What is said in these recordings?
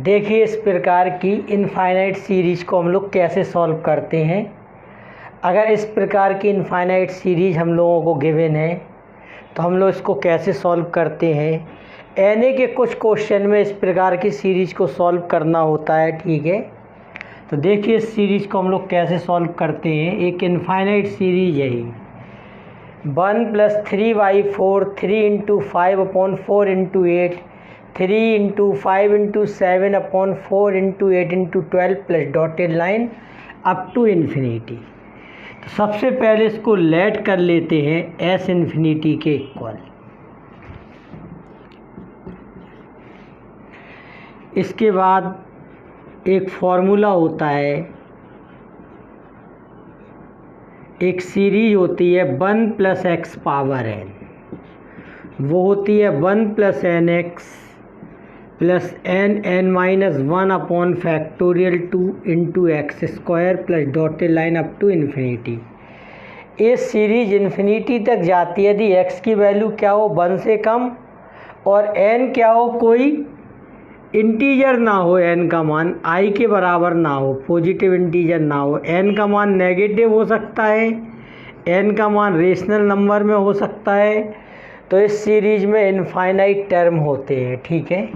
देखिए इस प्रकार की इनफाइनाइट सीरीज को हम लोग कैसे सॉल्व करते हैं। अगर इस प्रकार की इनफाइनाइट सीरीज हम लोगों को गिवन है तो हम लोग इसको कैसे सॉल्व करते हैं। एन के कुछ क्वेश्चन में इस प्रकार की सीरीज को सॉल्व करना होता है, ठीक है। तो देखिए इस सीरीज को हम लोग कैसे सॉल्व करते हैं। एक इनफाइनाइट सीरीज है ही 1 + 3/4 3 × 5/4 × 8 3 × 5 × 7/4 × 8 × 12 plus dotted line up to infinity. तो सबसे पहले इसको लेट कर लेते हैं एस इन्फिनिटी के इक्वल। इसके बाद एक फॉर्मूला होता है, एक सीरीज होती है 1 + x पावर n, वो होती है 1 + nx plus n(n-1) factorial 2 × x² plus dotted line up to infinity. ये सीरीज इन्फिनिटी तक जाती है यदि x की वैल्यू क्या हो 1 से कम और n क्या हो, कोई इंटीजर ना हो, n का मान i के बराबर ना हो, पॉजिटिव इंटीजर ना हो, n का मान नेगेटिव हो सकता है, n का मान रेशनल नंबर में हो सकता है। तो इस सीरीज में इनफाइनाइट टर्म होते हैं, ठीक है।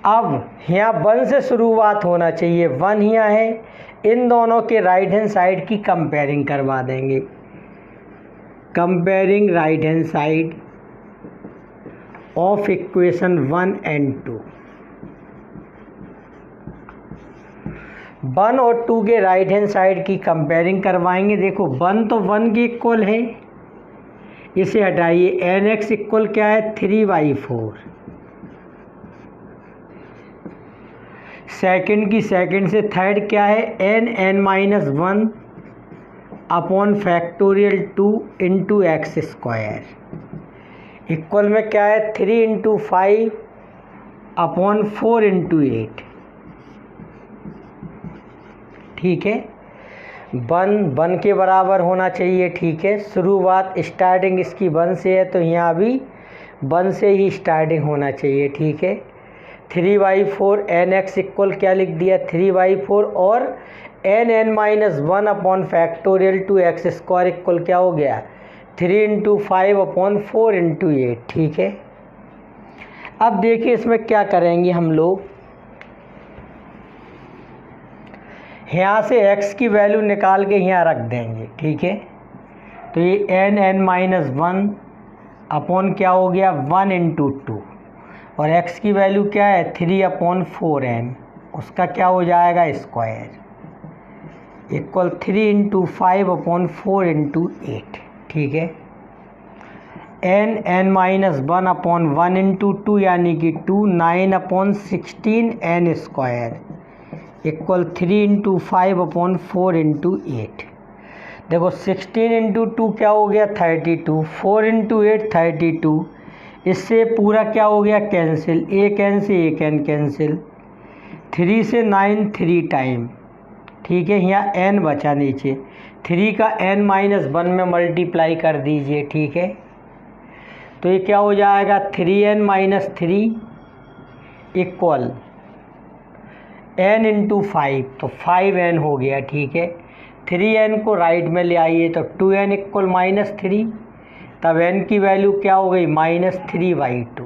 अब यहाँ 1 से शुरुआत होना चाहिए, 1 यहाँ है। इन दोनों के राइट हैंड साइड की कंपेयरिंग करवा देंगे। Comparing right hand side of equation 1 and 2। 1 और 2 के राइट हैंड साइड की कंपेयरिंग करवाएंगे। देखो 1 तो 1 के इक्वल है, इसे हटाइए। nx इक्वल क्या है 3/4। सेकंड की सेकंड से थर्ड क्या है n(n-1) upon factorial 2 × x² equal में क्या है 3 × 5/4 × 8, ठीक है। 1 के बराबर होना चाहिए, ठीक है। शुरुआत स्टार्टिंग इसकी 1 से है तो यहाँ भी 1 से ही स्टार्टिंग होना चाहिए, ठीक है। 3/4 nx इक्वल क्या लिख दिया 3/4 और n(n-1) upon factorial 2 x² equal क्या हो गया 3 × 5/4 × 8, ठीक है। अब देखिए इसमें क्या करेंगे हम लोग, यहाँ से x की वैल्यू निकाल के यहाँ रख देंगे, ठीक है। तो ये n(n-1) अपॉन क्या हो गया 1 × 2 और x की वैल्यू क्या है 3/4n, उसका क्या हो जाएगा स्क्वायर इक्वल 3 × 5/4 × 8, ठीक है। n(n-1) अपॉन 1 × 2 यानी कि 2 9/16n² इक्वल 3 × 5/4 × 8। देखो 16 × 2 क्या हो गया 32, 4 × 8 32। इससे पूरा क्या हो गया कैंसिल, एक n से एक n कैंसिल, 3 से 9 3 टाइम, ठीक है। यहाँ n बचा नीचे, 3 का n-1 में मल्टीप्लाई कर दीजिए, ठीक है। तो ये क्या हो जाएगा 3n-3 इक्वल n × 5, तो 5n हो गया, ठीक है। 3n को राइट में ले आइए तो 2n इक्वल -3, तब n की वैल्यू क्या हो गई -3/2।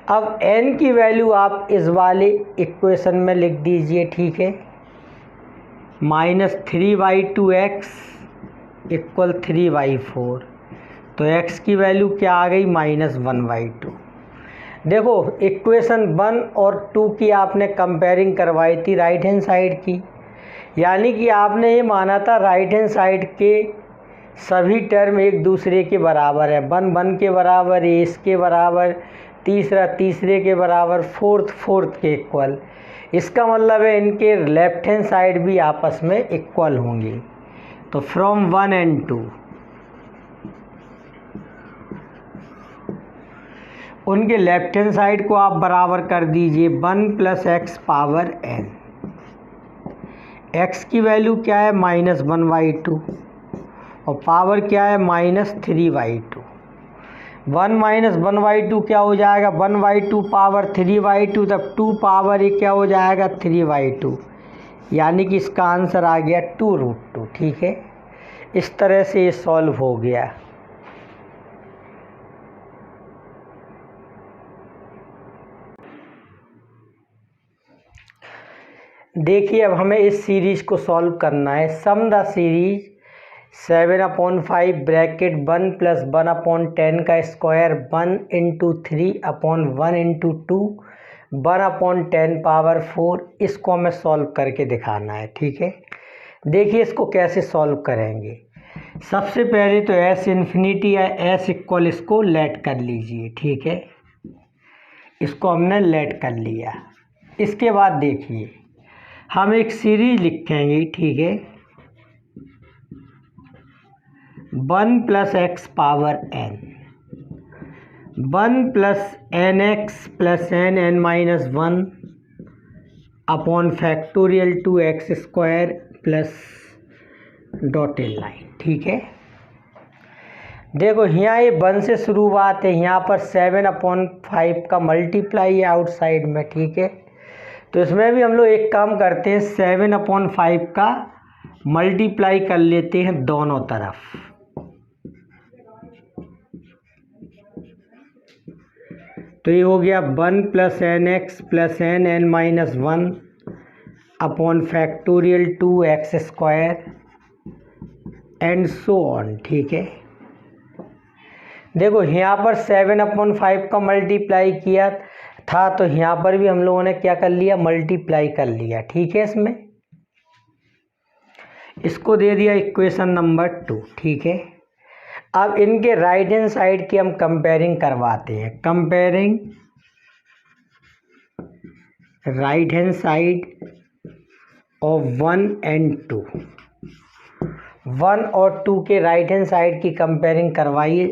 अब n की वैल्यू आप इस वाले इक्वेशन में लिख दीजिए, ठीक है। -3/2x इक्वल 3/4, तो x की वैल्यू क्या आ गई -1/2। देखो इक्वेशन 1 और 2 की आपने कंपेयरिंग करवाई थी राइट हैंड साइड की, यानी कि आपने ये माना था राइट हैंड साइड के सभी टर्म एक दूसरे के बराबर है। 1 1 के बराबर, ए इसके बराबर, तीसरा तीसरे के बराबर, फोर्थ के इक्वल। इसका मतलब है इनके लेफ्ट हैंड साइड भी आपस में इक्वल होंगे। तो फ्रॉम 1 and 2 उनके लेफ्ट हैंड साइड को आप बराबर कर दीजिए 1 + x पावर n। x की वैल्यू क्या है -1/2 और पावर क्या है -3/2। 1 माइनस 1/2 क्या हो जाएगा, 1/2 पावर 3/2, तब 2 पावर ये क्या हो जाएगा 3/2, यानी कि इसका आंसर आ गया 2√2। ठीक है, इस तरह से ये सॉल्व हो गया। देखिए अब हमें इस सीरीज को सॉल्व करना है। सम द सीरीज 7/5 ब्रैकेट 1 + 1/10 का स्क्वायर 1 × 3/1 × 2 1/10 पावर 4, इसको हमें सॉल्व करके दिखाना है। ठीक है, देखिए इसको कैसे सॉल्व करेंगे। सबसे पहले तो S इन्फिनिटी या S इक्वल इसको लेट कर लीजिए। ठीक है, इसको हमने लेट कर लिया। इसके बाद देखिए हम एक सीरीज लिखेंगे। ठीक है, 1 + x power n, 1 + nx + n(n-1) upon factorial 2x² plus dotted line. ठीक है, देखो यहाँ ये 1 से शुरुआत है, यहाँ पर 7/5 का मल्टीप्लाई है आउटसाइड में। ठीक है, तो इसमें भी हम लोग एक काम करते हैं, 7/5 का मल्टीप्लाई कर लेते हैं दोनों तरफ। तो ये हो गया 1 + nx + n(n-1) upon factorial 2x² and so on. ठीक है, देखो यहाँ पर 7/5 का मल्टीप्लाई किया था, तो यहाँ पर भी हम लोगों ने क्या कर लिया, मल्टीप्लाई कर लिया। ठीक है, इसमें इसको दे दिया इक्वेशन नंबर 2। ठीक है, अब इनके राइट हैंड साइड की हम कंपेयरिंग करवाते हैं। Comparing right hand side of 1 and 2, 1 और 2 के राइट हैंड साइड की कंपेयरिंग करवाइए।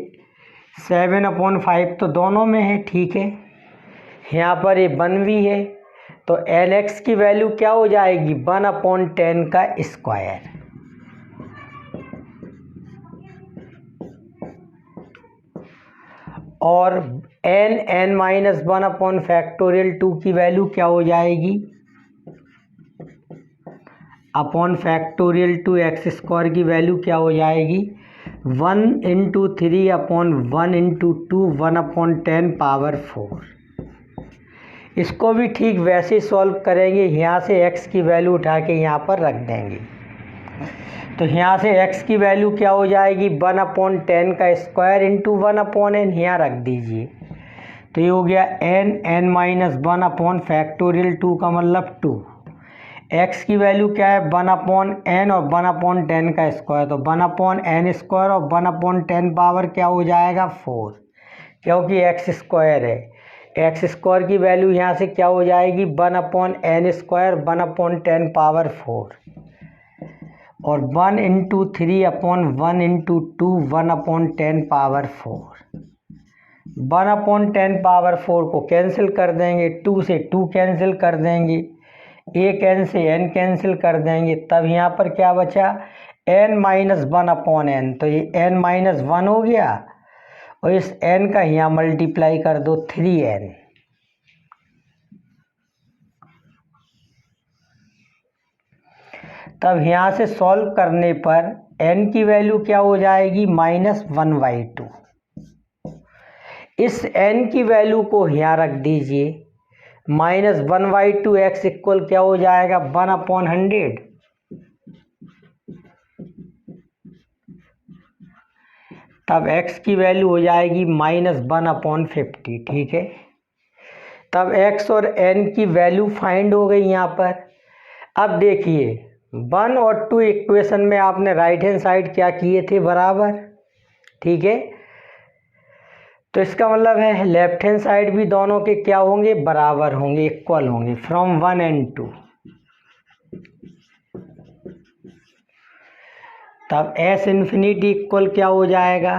7/5 तो दोनों में है। ठीक है, यहाँ पर ये 1 भी है, तो nx की वैल्यू क्या हो जाएगी, 1/10 का स्क्वायर, और n(n-1) अपॉन फैक्टोरियल 2 की वैल्यू क्या हो जाएगी, अपॉन फैक्टोरियल 2x² की वैल्यू क्या हो जाएगी, 1 × 3/1 × 2 1/10 पावर 4। इसको भी ठीक वैसे सॉल्व करेंगे, यहाँ से x की वैल्यू उठा के यहाँ पर रख देंगे। तो यहाँ से x की वैल्यू क्या हो जाएगी, 1/10 का स्क्वायर इंटू 1/n, यहाँ रख दीजिए। तो ये हो गया n(n-1) अपॉन फैक्टोरियल 2 का मतलब 2। x की वैल्यू क्या है, 1/n और 1/10 का स्क्वायर, तो 1/n² और 1/10 पावर क्या हो जाएगा 4, क्योंकि x² है। x² की वैल्यू यहाँ से क्या हो जाएगी, 1/n² 1/10 पावर 4, और 1 × 3/1 × 2 1/10 पावर 4। 1/10 पावर 4 को कैंसिल कर देंगे, 2 से 2 कैंसिल कर देंगे, एक n से n कैंसिल कर देंगे, तब यहाँ पर क्या बचा, n-1/n, तो ये n-1 हो गया, और इस n का यहाँ मल्टीप्लाई कर दो 3n। तब यहाँ से सॉल्व करने पर n की वैल्यू क्या हो जाएगी, -1/2। इस n की वैल्यू को यहाँ रख दीजिए, -1/2 x इक्वल क्या हो जाएगा, 1/100। तब x की वैल्यू हो जाएगी -1/50। ठीक है, तब x और n की वैल्यू फाइंड हो गई यहाँ पर। अब देखिए 1 और 2 इक्वेशन में आपने राइट हैंड साइड क्या किए थे, बराबर। ठीक है, तो इसका मतलब है लेफ्ट हैंड साइड भी दोनों के क्या होंगे, बराबर होंगे, इक्वल होंगे, फ्रॉम 1 and 2। तब S इन्फिनिटी इक्वल क्या हो जाएगा,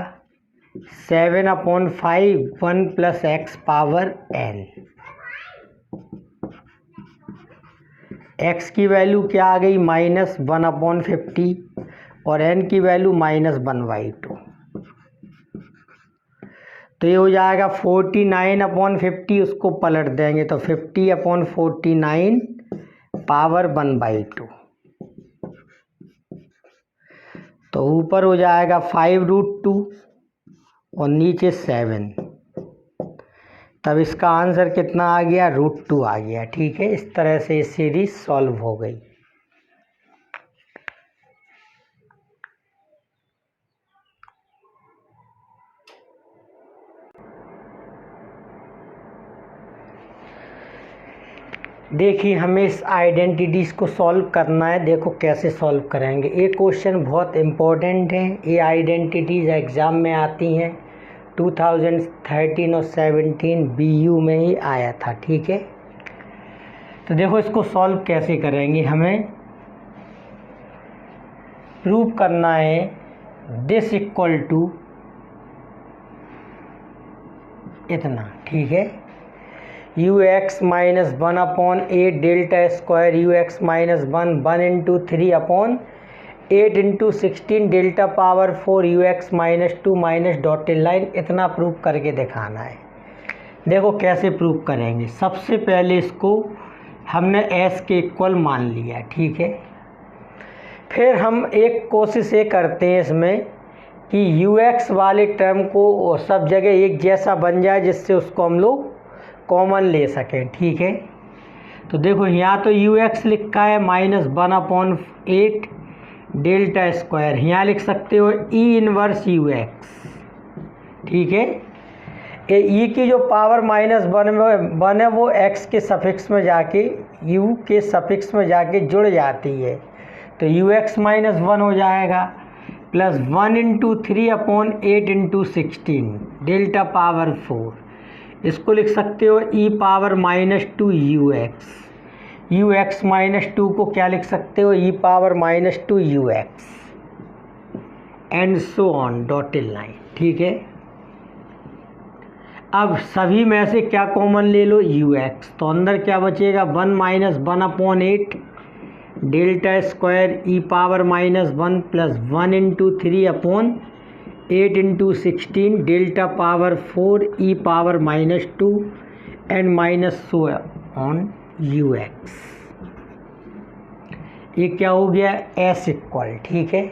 7/5 1 + x पावर n। x की वैल्यू क्या आ गई, -1/50, और n की वैल्यू -1/2। तो ये हो जाएगा 49/50, उसको पलट देंगे तो 50/49 पावर 1/2। तो ऊपर हो जाएगा 5√2 और नीचे 7। तब इसका आंसर कितना आ गया, √2 आ गया। ठीक है, इस तरह से ये सीरीज सॉल्व हो गई। देखिए, हमें इस आइडेंटिटीज को सॉल्व करना है। देखो कैसे सॉल्व करेंगे। ये क्वेश्चन बहुत इम्पोर्टेंट है। ये आइडेंटिटीज एग्ज़ाम में आती हैं। 2013 और 17 BU में ही आया था। ठीक है, तो देखो इसको सॉल्व कैसे करेंगे। हमें प्रूव करना है दिस इक्वल टू इतना। ठीक है, ux minus 1/8 delta square ux minus 1 into 3/8 into 16 delta power 4 ux minus 2 minus dotted line. इतना प्रूव करके दिखाना है। देखो कैसे प्रूव करेंगे। सबसे पहले इसको हमने s के इक्वल मान लिया। ठीक है, फिर हम एक कोशिश ये करते हैं इसमें कि ux वाले टर्म को सब जगह एक जैसा बन जाए, जिससे उसको हम लोग कॉमन ले सकें। ठीक है, तो देखो यहाँ तो ux लिखा है माइनस 1/8 डेल्टा स्क्वायर, यहाँ लिख सकते हो e इनवर्स ux। ठीक है, ये e की जो पावर -1 है वो x के सफिक्स में जाके u के सफिक्स में जाके जुड़ जाती है, तो ux माइनस 1 हो जाएगा plus 1 into 3/8 into 16 delta power 4। इसको लिख सकते हो e पावर -2 ux माइनस 2 को क्या लिख सकते हो, e power -2 ux and so on dotted line. ठीक है, अब सभी में से क्या कॉमन ले लो, ux, तो अंदर क्या बचेगा 1 minus 1/8 delta square e power -1 plus 1 into 3/8 into 16 delta power 4 e power -2 and minus so on ux। ये क्या हो गया, s इक्वल। ठीक है,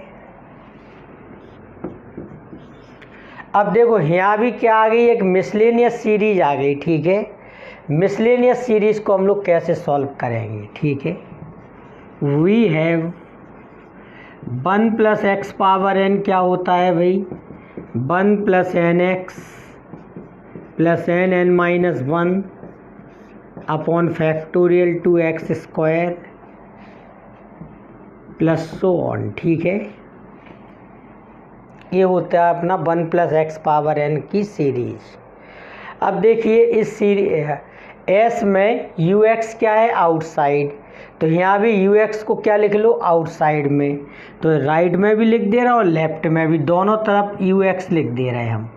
अब देखो यहाँ भी क्या आ गई, एक मिसलेनियस सीरीज आ गई। ठीक है, मिसलेनियस सीरीज को हम लोग कैसे सॉल्व करेंगे। ठीक है, we have 1 plus x power n क्या होता है भाई, 1 plus nx plus n minus 1 upon factorial 2x square plus so on. ठीक है, ये होता है अपना 1 प्लस एक्स पावर n की सीरीज। अब देखिए इस सीरीज s में ux क्या है, आउटसाइड, तो यहाँ भी ux को क्या लिख लो, आउटसाइड में, तो राइट में भी लिख दे रहा हूँ और लेफ्ट में भी, दोनों तरफ ux लिख दे रहे हैं हम।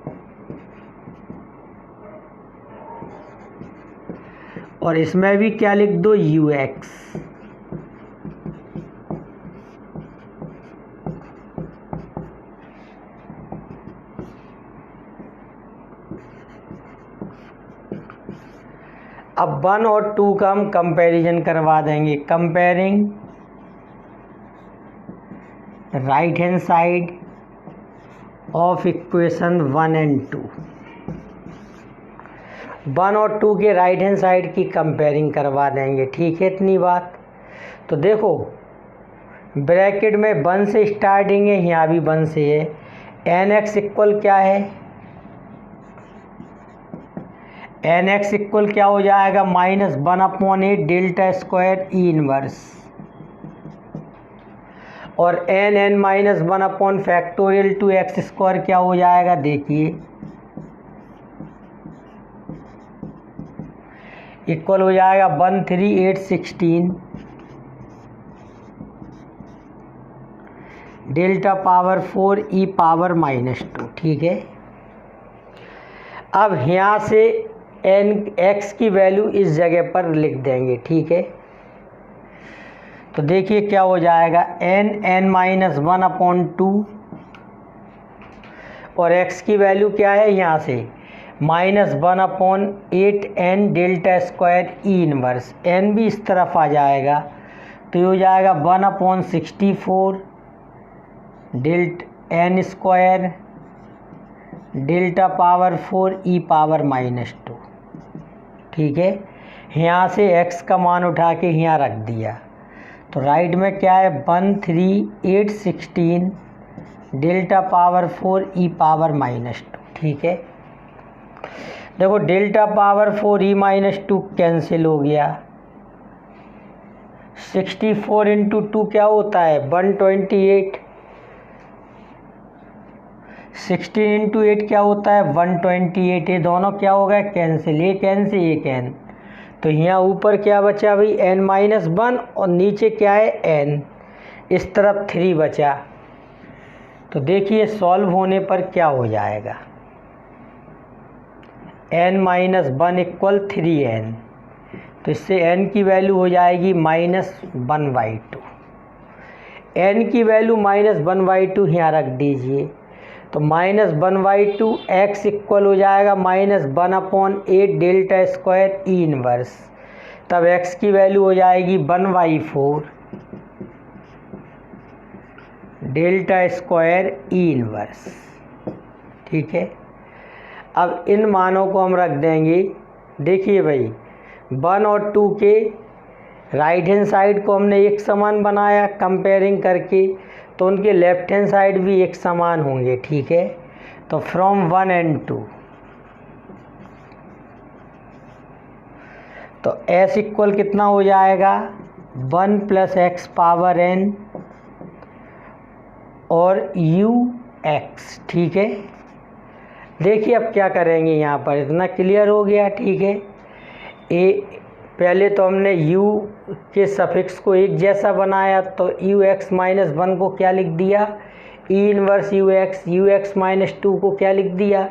और इसमें भी क्या लिख दो, ux। अब 1 और 2 का हम कंपैरिजन करवा देंगे। Comparing right hand side of equation 1 and 2। 1 और 2 के राइट हैंड साइड की कंपेयरिंग करवा देंगे। ठीक है, इतनी बात। तो देखो ब्रैकेट में 1 से स्टार्टिंग है, यहाँ भी 1 से है। nx इक्वल क्या है, nx इक्वल क्या हो जाएगा, माइनस 1/8 डेल्टा स्क्वायर ई इनवर्स, और n minus 1 upon factorial 2x square क्या हो जाएगा, देखिए इक्वल हो जाएगा 13816 डेल्टा पावर 4 ई पावर -2। ठीक है, अब यहाँ से x की वैल्यू इस जगह पर लिख देंगे। ठीक है, तो देखिए क्या हो जाएगा, n माइनस 1/2 और x की वैल्यू क्या है, यहाँ से -1/8n डेल्टा स्क्वायर ई इनवर्स, n भी इस तरफ आ जाएगा तो ये हो जाएगा 1/64 delta n square delta power 4 ई पावर -2। ठीक है, यहाँ से x का मान उठा के यहाँ रख दिया तो राइट में क्या है 13816 डेल्टा पावर 4 ई पावर -2। ठीक है, देखो डेल्टा पावर 4 ई -2 कैंसिल हो गया। 64 इंटू 2 क्या होता है 128। 16 इंटू 8 क्या होता है 128। ये दोनों क्या हो गए कैंसिल, एक n से एक n। तो यहाँ ऊपर क्या बचा भाई n-1 और नीचे क्या है n, इस तरफ 3 बचा। तो देखिए सॉल्व होने पर क्या हो जाएगा n-1 इक्वल 3n, तो इससे n की वैल्यू हो जाएगी -1/2। n की वैल्यू -1/2 यहाँ रख दीजिए तो -1/2 x इक्वल हो जाएगा -1/8 डेल्टा स्क्वायर ई इनवर्स। तब x की वैल्यू हो जाएगी 1/4 डेल्टा स्क्वायर ई इनवर्स। ठीक है, अब इन मानों को हम रख देंगे। देखिए भाई 1 और 2 के राइट हैंड साइड को हमने एक समान बनाया कंपेयरिंग करके, तो उनके लेफ्ट हैंड साइड भी एक समान होंगे। ठीक है, तो फ्रॉम 1 and 2 तो s इक्वल कितना हो जाएगा 1 + x पावर n और ux। ठीक है, देखिए अब क्या करेंगे, यहाँ पर इतना क्लियर हो गया। ठीक है, पहले तो हमने u के सफिक्स को एक जैसा बनाया तो ux - 1 को क्या लिख दिया e इनवर्स ux, ux - 2 को क्या लिख दिया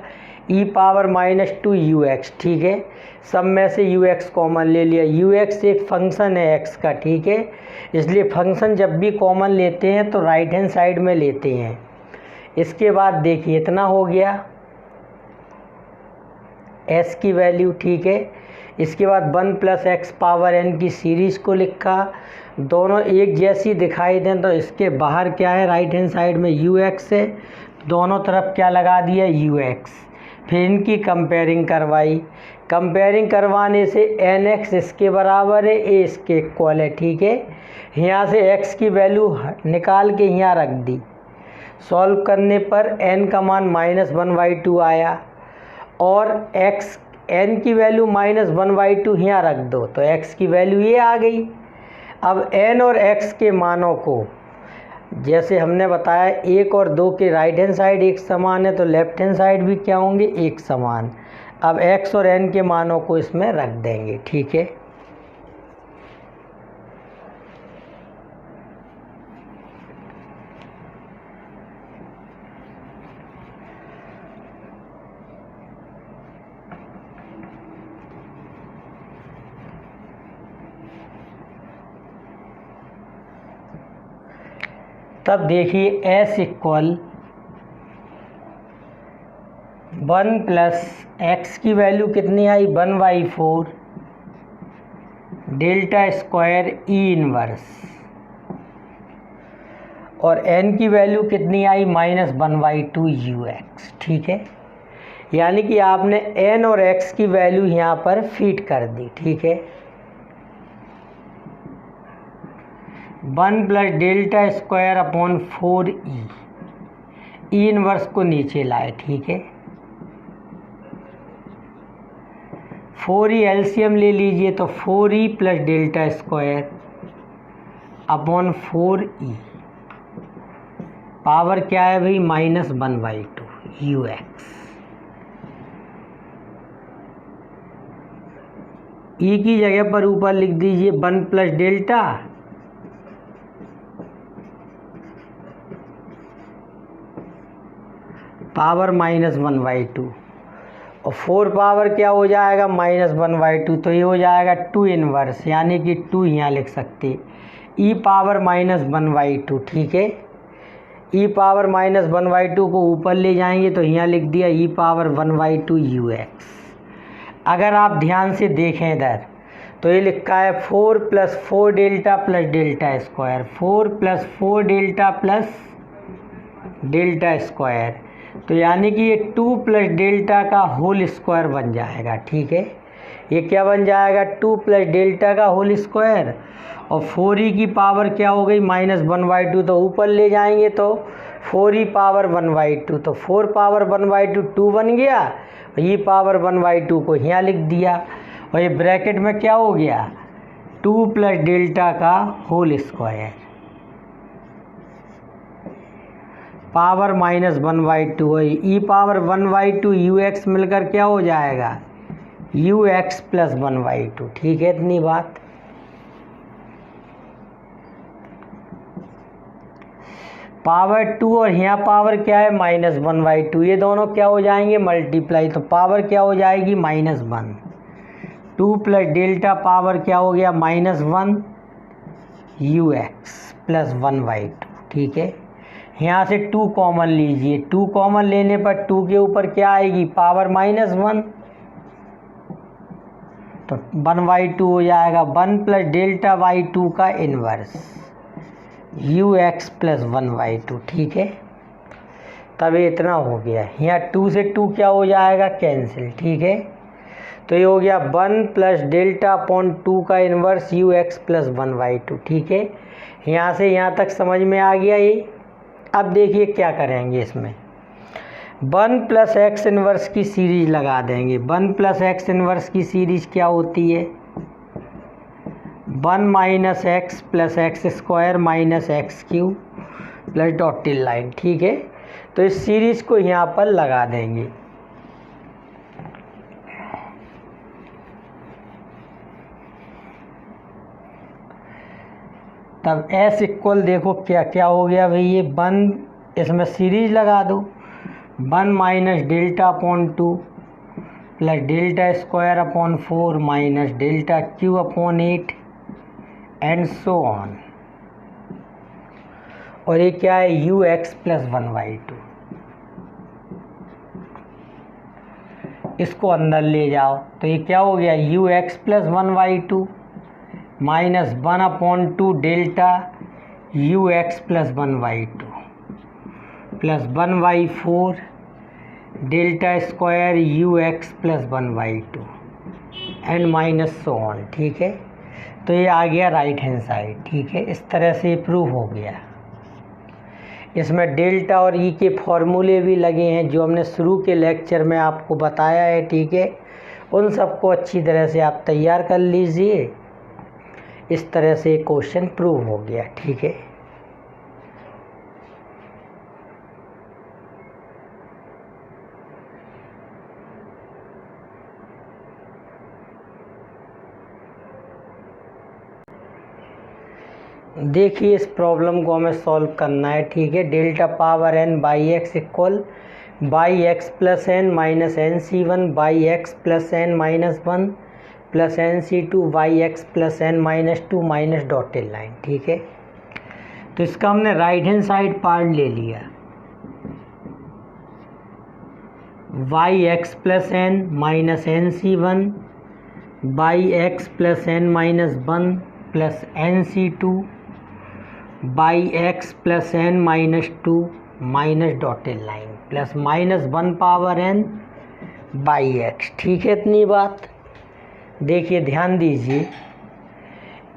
e पावर -2 ux। ठीक है, सब में से ux कॉमन ले लिया। ux एक फंक्शन है x का। ठीक है, इसलिए फंक्शन जब भी कॉमन लेते हैं तो राइट हैंड साइड में लेते हैं। इसके बाद देखिए इतना हो गया s की वैल्यू। ठीक है, इसके बाद 1 + x पावर n की सीरीज़ को लिखा, दोनों एक जैसी दिखाई दें तो इसके बाहर क्या है राइट हैंड साइड में ux है, दोनों तरफ क्या लगा दिया ux। फिर इनकी कंपेयरिंग करवाई, कंपेयरिंग करवाने से nx इसके बराबर है, a इसके इक्वल है। ठीक है, यहाँ से x की वैल्यू निकाल के यहाँ रख दी। सॉल्व करने पर n का मान -1/2 आया और x n की वैल्यू -1/2 यहाँ रख दो तो x की वैल्यू ये आ गई। अब n और x के मानों को जैसे हमने बताया 1 और 2 के राइट हैंड साइड एक समान है तो लेफ्ट हैंड साइड भी क्या होंगे एक समान। अब x और n के मानों को इसमें रख देंगे। ठीक है, तब देखिए s इक्वल 1 + x की वैल्यू कितनी आई 1/4 डेल्टा स्क्वायर ई इनवर्स और n की वैल्यू कितनी आई -1/2 ux। ठीक है, यानी कि आपने n और x की वैल्यू यहाँ पर फीड कर दी। ठीक है, 1 + डेल्टा स्क्वायर अपॉन 4e, ई इनवर्स को नीचे लाए। ठीक है, 4e एलसीएम ले लीजिए तो 4e + delta square upon 4e power क्या है भाई -1/2 ux। ई की जगह पर ऊपर लिख दीजिए 1 + डेल्टा पावर -1/2 और 4 पावर क्या हो जाएगा -1/2, तो ये हो जाएगा 2 इनवर्स, यानी कि 2 यहाँ लिख सकते e पावर -1/2। ठीक है, ई पावर -1/2 को ऊपर ले जाएंगे तो यहाँ लिख दिया ई पावर 1/2 ux। अगर आप ध्यान से देखें इधर तो ये लिखा है 4 + 4 delta plus delta square, 4 + 4 delta plus delta square, तो यानी कि ये 2 + डेल्टा का होल स्क्वायर बन जाएगा। ठीक है, ये क्या बन जाएगा 2 + डेल्टा का होल स्क्वायर, और 4e की पावर क्या हो गई -1/2, तो ऊपर ले जाएंगे तो 4e पावर 1/2, तो 4 पावर 1/2 2 बन गया, e पावर 1/2 को यहाँ लिख दिया, और ये ब्रैकेट में क्या हो गया 2 + डेल्टा का होल स्क्वायर पावर -1/2, और ई पावर 1/2 ux मिलकर क्या हो जाएगा ux + 1/2। ठीक है, इतनी बात। पावर 2 और यहाँ पावर क्या है -1/2, ये दोनों क्या हो जाएंगे मल्टीप्लाई, तो पावर क्या हो जाएगी -1, 2 + डेल्टा पावर क्या हो गया -1 ux + 1/2। ठीक है, यहाँ से 2 कॉमन लीजिए, 2 कॉमन लेने पर 2 के ऊपर क्या आएगी पावर -1, तो 1/2 हो जाएगा, 1 + डेल्टा/2 का इन्वर्स ux + 1/2। ठीक है, तब इतना हो गया, यहाँ 2 से 2 क्या हो जाएगा कैंसिल। ठीक है, तो ये हो गया 1 + डेल्टा/2 का इन्वर्स ux + 1/2। ठीक है, यहाँ से यहाँ तक समझ में आ गया ये। अब देखिए क्या करेंगे, इसमें 1 + x इन्वर्स की सीरीज लगा देंगे। 1 + x इन्वर्स की सीरीज क्या होती है 1 - x + x² - x³ + dotted line. ठीक है, तो इस सीरीज को यहाँ पर लगा देंगे। तब s इक्वल देखो क्या क्या हो गया भाई, ये 1 इसमें सीरीज लगा दो, 1 - डेल्टा/2 + डेल्टा² - डेल्टा³/8 एंड सो ऑन, और ये क्या है ux + 1/2। इसको अंदर ले जाओ तो ये क्या हो गया ux + 1/2 -1/2 delta ux + 1/2 + 1/4 डेल्टा² ux + 1/2 and minus so on. ठीक है, तो ये आ गया राइट हैंड साइड। ठीक है, इस तरह से प्रूव हो गया। इसमें डेल्टा और ई के फॉर्मूले भी लगे हैं जो हमने शुरू के लेक्चर में आपको बताया है। ठीक है, उन सबको अच्छी तरह से आप तैयार कर लीजिए। इस तरह से क्वेश्चन प्रूव हो गया। ठीक है, देखिए इस प्रॉब्लम को हमें सॉल्व करना है। ठीक है, delta power n/x equal x + n - nc1 x + n - 1 + nc2 x + n - 2 - dotted line. ठीक है, तो इसका हमने राइट हैंड साइड पार्ट ले लिया, x + n - nc1 x + n - 1 + nc2 x + n - 2 - dotted line plus -1 power n/x। ठीक है, इतनी बात। देखिए ध्यान दीजिए,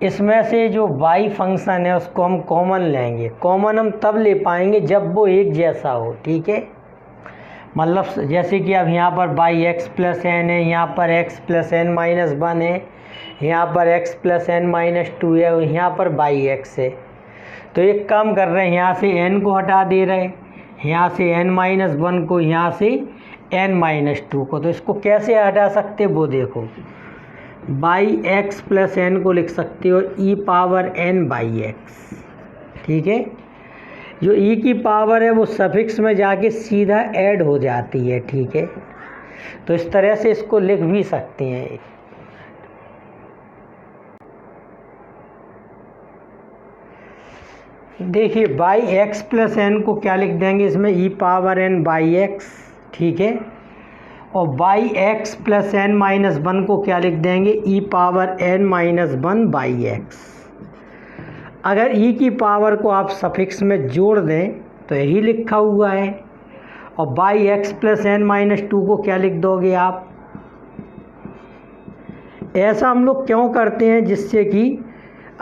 इसमें से जो y फंक्शन है उसको हम कॉमन लेंगे। कॉमन हम तब ले पाएंगे जब वो एक जैसा हो। ठीक है, मतलब जैसे कि अब यहाँ पर x + n है, यहाँ पर x + n - 1 है, यहाँ पर x + n - 2 है, और यहाँ पर x है। तो एक काम कर रहे हैं, यहाँ से n को हटा दे रहे हैं, यहाँ से n - 1 को, यहाँ से n - 2 को। तो इसको कैसे हटा सकते वो देखो, x + n को लिख सकते हो e पावर n/x। ठीक है, जो e की पावर है वो सफिक्स में जाके सीधा ऐड हो जाती है। ठीक है, तो इस तरह से इसको लिख भी सकते हैं। देखिए बाई एक्स प्लस एन को क्या लिख देंगे इसमें, e power n by x, ठीक है। और by x plus n minus one को क्या लिख देंगे, e power n minus one by x. अगर ई की पावर को आप सफिक्स में जोड़ दें तो यही लिखा हुआ है। और by x plus n minus two को क्या लिख दोगे आप। ऐसा हम लोग क्यों करते हैं, जिससे कि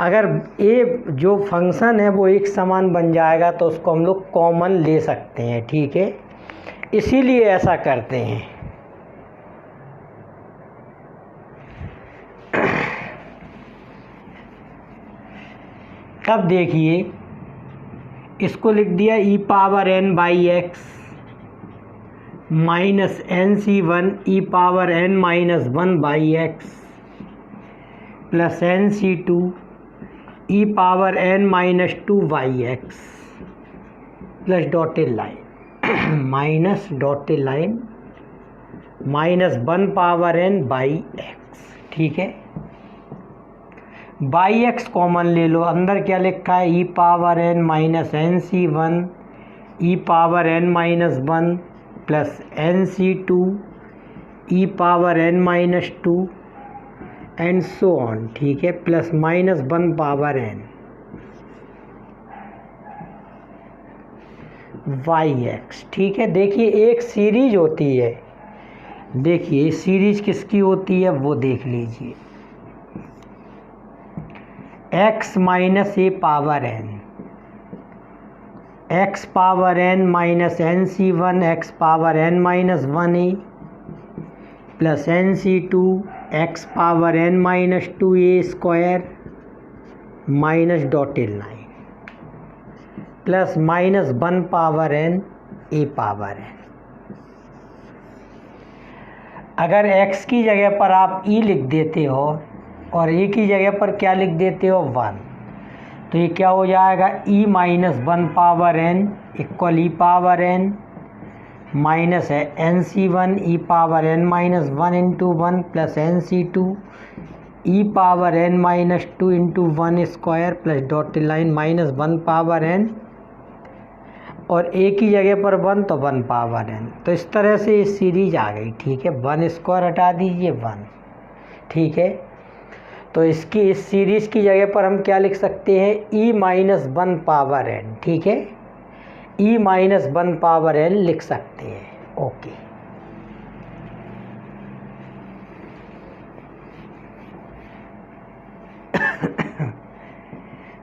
अगर ए जो फंक्शन है वो एक समान बन जाएगा तो उसको हम लोग कॉमन ले सकते हैं, ठीक है, इसीलिए ऐसा करते हैं। तब देखिए इसको लिख दिया e power n by x minus n C one e power n minus one by x plus n C two e power n minus two by x plus dotted line minus dotted line minus one power n by x, ठीक है। By x common ले लो, अंदर क्या लिखा है, e power n minus n C one e power n minus one plus n C two e power n minus two and so on, ठीक है, plus minus one power n y x, ठीक है। देखिए एक series होती है, देखिए series किसकी होती है वो देख लीजिए, x minus a power n, x power n minus n C one x power n minus one a plus n C two x power n minus two a square minus dotted line plus minus one power n a power n. अगर x की जगह पर आप e लिख देते हो और a की जगह पर क्या लिख देते हो, 1, तो ये क्या हो जाएगा, e minus one power n equal e power n minus है एन सी one e power n minus one into one plus n सी two e power n minus two into one square plus dotted line minus one power n और a की जगह पर 1 तो 1 power n। तो इस तरह से ये सीरीज आ गई, ठीक है। 1 स्क्वायर हटा दीजिए 1, ठीक है। तो इसकी इस सीरीज की जगह पर हम क्या लिख सकते हैं, e minus one power n, ठीक है, e minus one power n लिख सकते हैं, ओके।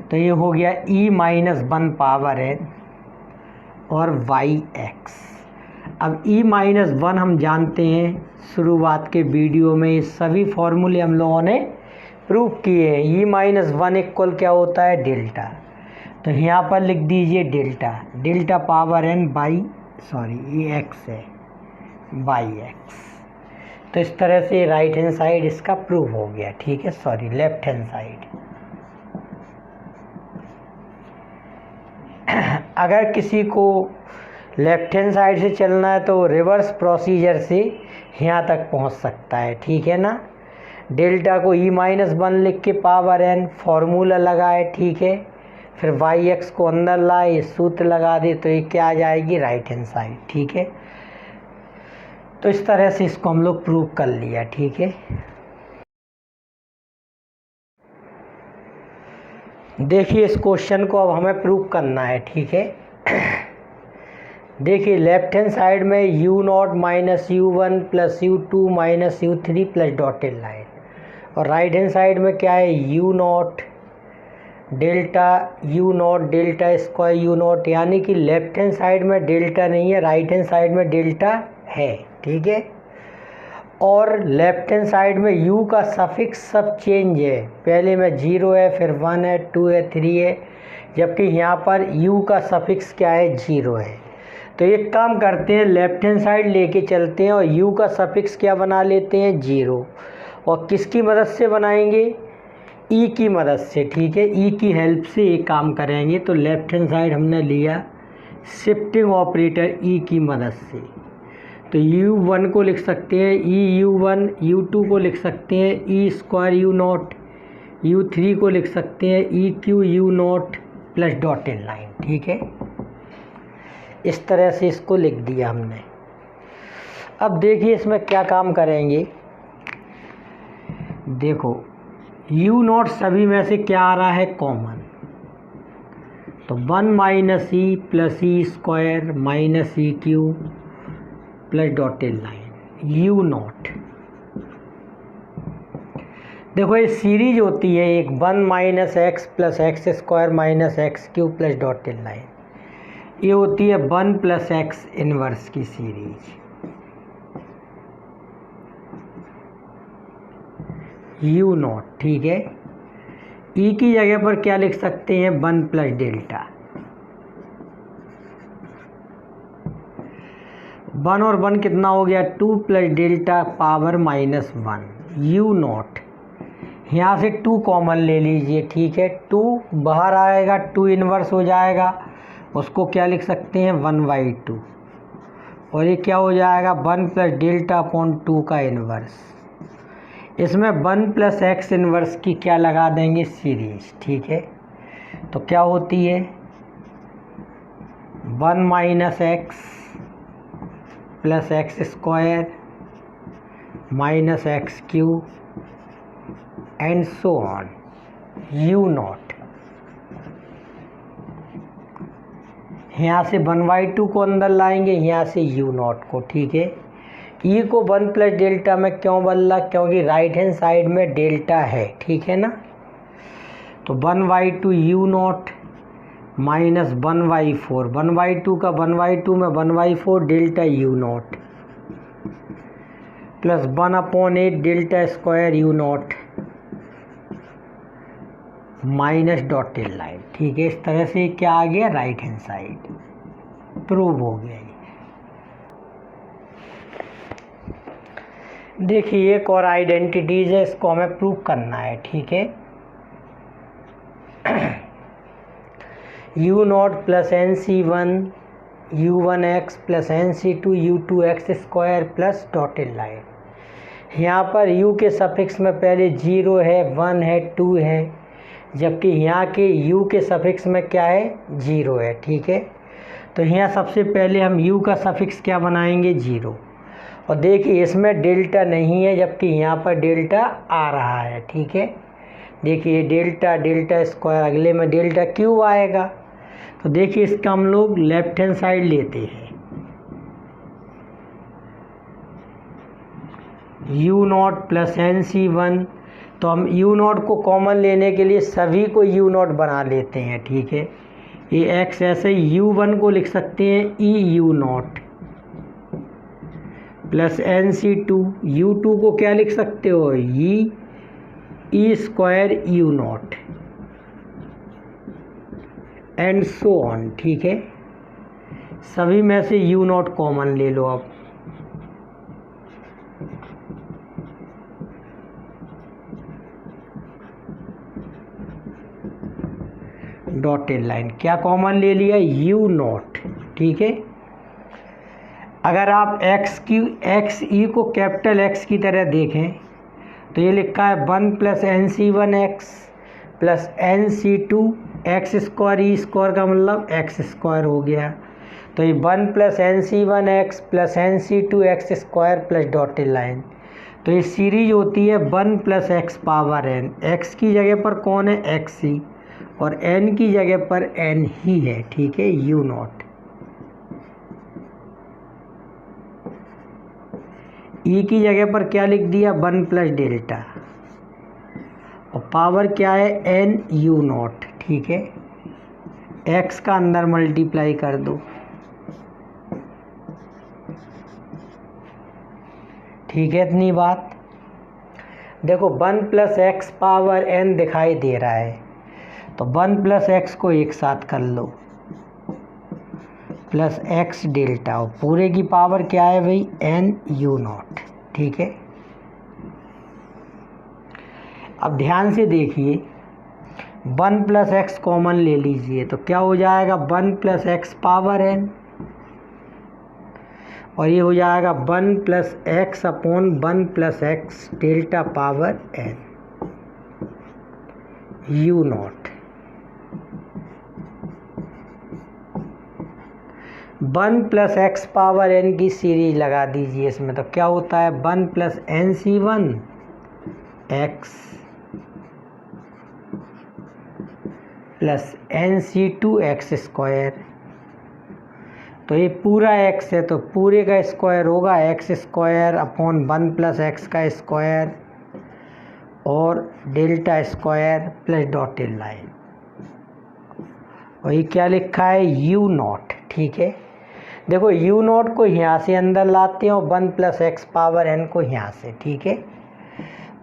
तो ये हो गया e minus one power n और वाई एक्स। अब e माइनस वन हम जानते हैं, शुरुआत के वीडियो में ये सभी फॉर्मूले हम लोगों ने प्रूव किए हैं। e माइनस वन इक्वल क्या होता है, डेल्टा। तो यहाँ पर लिख दीजिए delta, delta power n by ये एक्स है बाई एक्स। तो इस तरह से राइट हैंड साइड इसका प्रूव हो गया, ठीक है, लेफ्ट हैंड साइड। अगर किसी को लेफ्ट हैंड साइड से चलना है तो रिवर्स प्रोसीजर से यहाँ तक पहुँच सकता है, ठीक है ना। डेल्टा को e माइनस वन लिख के पावर n फार्मूला लगाए, ठीक है, फिर वाई एक्स को अंदर लाए, ये सूत्र लगा दे तो ये क्या आ जाएगी, राइट हैंड साइड, ठीक है। तो इस तरह से इसको हम लोग प्रूव कर लिया, ठीक है। देखिए इस क्वेश्चन को अब हमें प्रूव करना है, ठीक है। देखिए लेफ्ट हैंड साइड में u nought minus u one plus u two minus u three plus dotted line, और राइट हैंड साइड में क्या है, u nought delta square u nought, यानी कि लेफ्ट हैंड साइड में डेल्टा नहीं है, राइट हैंड साइड में डेल्टा है, ठीक है। और लेफ्ट हैंड साइड में u का सफिक्स सब चेंज है, पहले में 0 है, फिर 1 है, 2 है, 3 है, जबकि यहाँ पर u का सफिक्स क्या है, 0 है। तो एक काम करते हैं, लेफ्ट हैंड साइड लेके चलते हैं और u का सफिक्स क्या बना लेते हैं, 0, और किसकी मदद से बनाएंगे, e की मदद से, ठीक है, e की हेल्प से ये काम करेंगे। तो लेफ्ट हैंड साइड हमने लिया शिफ्टिंग ऑपरेटर e की मदद से, तो u1 को लिख सकते हैं u1, u2 को लिख सकते हैं e square u not, u3 को लिख सकते हैं e Q u not, plus dotted line, ठीक है। इस तरह से इसको लिख दिया हमने। अब देखिए इसमें क्या काम करेंगे। देखो u नॉट सभी में से क्या आ रहा है, कॉमन, तो 1 minus E plus E square minus E Q plus dotted line u not. देखो ये सीरीज होती है एक 1 minus x plus x square minus x Q plus dotted line, ये होती है 1 प्लस एक्स इनवर्स की सीरीज। u नॉट, ठीक है। e की जगह पर क्या लिख सकते हैं, 1 प्लस डेल्टा। 1 और 1 कितना हो गया, 2 plus delta power minus 1 u not. यहाँ से 2 कॉमन ले लीजिए, ठीक है। 2 बाहर आएगा, 2 इनवर्स हो जाएगा, उसको क्या लिख सकते हैं, 1/2। और ये क्या हो जाएगा, 1 प्लस डेल्टा अपॉन 2 का इनवर्स। इसमें 1 प्लस एक्स इनवर्स की क्या लगा देंगे, सीरीज, ठीक है। तो क्या होती है, 1 minus x plus x square minus x Q and so on u not. यहाँ से 1/2 को अंदर लाएंगे, यहाँ से u नॉट को, ठीक है। e को 1 प्लस डेल्टा में क्यों बदला, क्योंकि राइट हैंड साइड में डेल्टा है, ठीक है ना। तो 1/2 u नॉट माइनस 1/4, 1/2 का 1/2 में 1/4 delta u not plus 1/8 delta square u not minus dotted line, ठीक है। इस तरह से क्या आ गया, राइट हैंड साइड प्रूव हो गया। देखिए एक और आइडेंटिटीज है, इसको हमें प्रूव करना है, ठीक है। u not plus NC1 u1x plus NC2 u2x square plus dotted line. यहाँ पर u के सफिक्स में पहले 0 है, 1 है, 2 है, जबकि यहाँ के u के सफिक्स में क्या है, 0 है, ठीक है। तो यहाँ सबसे पहले हम u का सफिक्स क्या बनाएंगे, 0। और देखिए इसमें डेल्टा नहीं है, जबकि यहाँ पर डेल्टा आ रहा है, ठीक है। देखिए डेल्टा डेल्टा स्क्वायर, अगले में डेल्टा क्यूब आएगा। तो देखिए इसका हम लोग लेफ्ट हैंड साइड लेते हैं, u नॉट प्लस NC1। तो हम u नॉट को कॉमन लेने के लिए सभी को u नॉट बना लेते हैं, ठीक है। ये x ऐसे u1 को लिख सकते हैं e u not plus NC2, u2 को क्या लिख सकते हो, e square u not and so on, ठीक है। सभी में से u नॉट कॉमन ले लो अब। डॉटेड लाइन क्या कॉमन ले लिया, u नॉट, ठीक है। अगर आप एक्स ई को कैपिटल X की तरह देखें तो ये लिखा है 1 plus NC1x plus NC2 x square, e square का मतलब एक्स स्क्वायर हो गया। तो ये 1 plus NC1x plus NC2 x square plus dotted line. तो ये सीरीज होती है 1 plus x power n। x की जगह पर कौन है, एक्स ही, और n की जगह पर n ही है, ठीक है, u नॉट। e की जगह पर क्या लिख दिया, 1 प्लस डेल्टा, और पावर क्या है, n u नॉट, ठीक है। x का अंदर मल्टीप्लाई कर दो, ठीक है। इतनी बात। देखो 1 प्लस एक्स पावर n दिखाई दे रहा है, तो 1 प्लस एक्स को एक साथ कर लो प्लस एक्स डेल्टा, और पूरे की पावर क्या है भाई, n u नॉट, ठीक है। अब ध्यान से देखिए 1 प्लस एक्स कॉमन ले लीजिए, तो क्या हो जाएगा, 1 प्लस एक्स पावर n, और ये हो जाएगा 1 plus x upon 1 plus x delta power n u नॉट। 1 प्लस एक्स पावर एन की सीरीज लगा दीजिए इसमें, तो क्या होता है 1 प्लस एन सी वन एक्स प्लस एन सी टू एक्स स्क्वायर। तो ये पूरा एक्स है तो पूरे का स्क्वायर होगा x square upon 1 plus x का स्क्वायर और delta square plus dotted line. और ये क्या लिखा है यू नॉट। ठीक है, देखो यू नॉट को यहाँ से अंदर लाते हैं और 1 प्लस एक्स पावर एन को यहाँ से। ठीक है,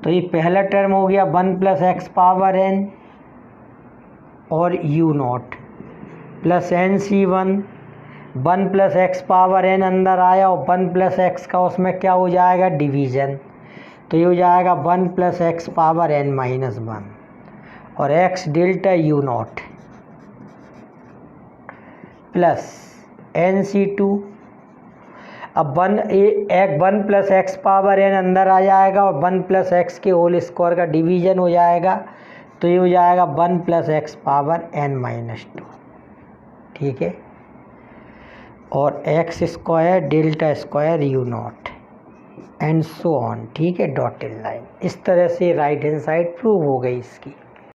तो ये पहला टर्म हो गया 1 प्लस एक्स पावर एन और यू नॉट प्लस एन सी one, 1 plus x power n अंदर आया और 1 प्लस एक्स का उसमें क्या हो जाएगा डिवीज़न, तो ये हो जाएगा 1 plus x power n minus 1 और x delta u nought plus n सी टू। अब 1 प्लस एक्स पावर एन अंदर आ जाएगा और 1 प्लस एक्स के होल स्क्वायर का डिवीज़न हो जाएगा, तो ये हो जाएगा 1 plus x power n minus 2। ठीक है, और x square delta square u nought and so on. ठीक है, डॉटेड लाइन। इस तरह से राइट हैंड साइड प्रूव हो गई इसकी।